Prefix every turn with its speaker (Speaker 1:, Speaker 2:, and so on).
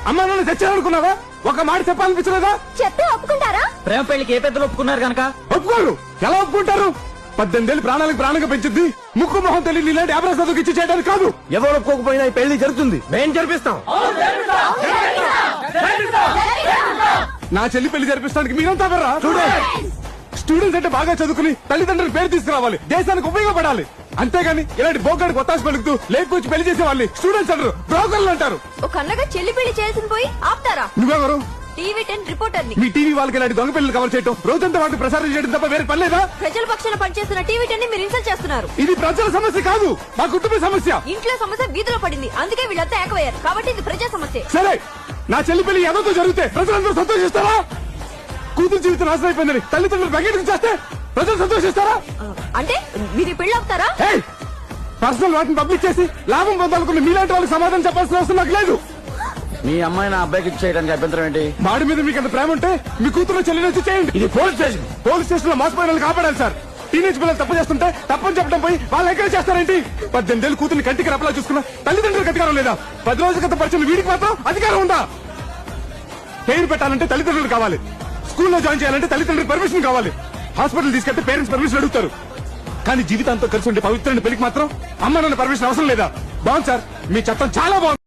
Speaker 1: అమ్మా నన్ను తెచ్చారనుకున్నావా? ఒక మాట చెప్పాలనిపించలేదా?
Speaker 2: చెప్తే ఒప్పుకుంటారా?
Speaker 3: ప్రేమ పెళ్లికి ఏ పెద్దలు ఒప్పుకున్నారు కనుక
Speaker 1: ఒప్పుకోరు. ఎలా ఒప్పుకుంటారు? 18 ఏళ్ళు ప్రాణాలకు ప్రాణంగా పెంచుద్ది. ముక్కు మొహం తెలియని ఇలాంటి అభ్యాస చదువుకి ఇచ్చి చేయడానికి కాదు. ఎవరు ఒప్పుకోకపోయినా ఈ పెళ్లి జరుగుతుంది. మేం జరిపిస్తాం. నా చెల్లి పెళ్లి జరిపిస్తానికి మీరంతా ఎవర్రా? స్టూడెంట్స్ అంటే బాగా చదువుకుని తల్లిదండ్రుల పేరు తీసుకురావాలి, దేశానికి ఉపయోగపడాలి. అంతేగాని ఇలాంటి బోకాడికి ఒత్తాస పలుకుతూ లేపుకొచ్చి పెళ్లి చేసే వాళ్ళు స్టూడెంట్స్ అంటారు, బ్రోకర్లు అంటారు.
Speaker 2: ఒక అన్నగా చెల్లి పెళ్లి చేయాల్సిన పోయి ఆపుతారా?
Speaker 1: నువ్వెవరు?
Speaker 2: టీవీ 10 రిపోర్టర్ ని.
Speaker 1: మీ టీవీ వాళ్ళకి ఇలాంటి దొంగ పెళ్లి కవర్ చేయడం, రోజంతా వాటిని ప్రసారం చేయడం తప్ప వేరే పనిలేదా?
Speaker 2: ప్రజల పక్షాన పనిచేస్తున్న టీవీ 10 ని మీరు ఇన్సల్ట్ చేస్తున్నారు.
Speaker 1: ఇది ప్రజల సమస్య కాదు, మా కుటుంబ సమస్య.
Speaker 2: ఇంట్లో సమస్య వీధిలో పడింది, అందుకే వీళ్ళంతా ఏకమయ్యారు. కాబట్టి ఇది ప్రజా సమస్య.
Speaker 1: సరే, నా చెల్లి పెళ్లి ఎవరితో జరిగితే ప్రజలందరూ సంతోషిస్తారా? కూతురు జీవితం నాశనం అయిపోయిందని తల్లిదండ్రులు బయటకు చేస్తే ప్రజలు సంతోషిస్తారా?
Speaker 2: అంటే మీరు ఈ పెళ్లి ఆపుతారా?
Speaker 1: పర్సనల్ వాటిని పబ్లిక్ చేసి లాభం పొందాలనుకున్న మీలాంటి వాళ్ళకి సమాధానం చెప్పాల్సిన అవసరం నాకు లేదు.
Speaker 3: మీ అమ్మాయి నా అబ్బాయికి చేయడానికి అభ్యంతరం ఏంటి?
Speaker 1: వాడి మీద మీకు అంత ప్రేమ ఉంటే మీ కూతురు చెల్లిని వచ్చి చేయండి. ఇది పోలీస్ స్టేషన్. పోలీస్ స్టేషన్ లో మోసపోయిన వాళ్ళని కాపాడాలి సార్. టీనేజ్ పిల్లలు తప్పు చేస్తుంటే తప్పని చెప్పడం పోయి వాళ్ళు ఎంకరేజ్ చేస్తారేంటి? 18 ఏళ్ళు కూతుర్ని కంటికి రప్పలా చూసుకున్న తల్లిదండ్రులకు అధికారం లేదా? 10 రోజుల క్రితం పరిచయం వీడికి మాత్రం అధికారం ఉందా? పేరు పెట్టాలంటే తల్లిదండ్రులు కావాలి, స్కూల్లో జాయిన్ చేయాలంటే తల్లిదండ్రులకు పర్మిషన్ కావాలి, హాస్పిటల్ తీసుకెళ్తే పేరెంట్స్ పర్మిషన్ అడుగుతారు. కానీ జీవితాంతో కలిసి ఉండే పవిత్రమైన పెళ్లికి మాత్రం అమ్మ నాన్న పర్మిషన్ అవసరం లేదా? బాగుంది సార్, మీ చట్టం చాలా బాగుంది.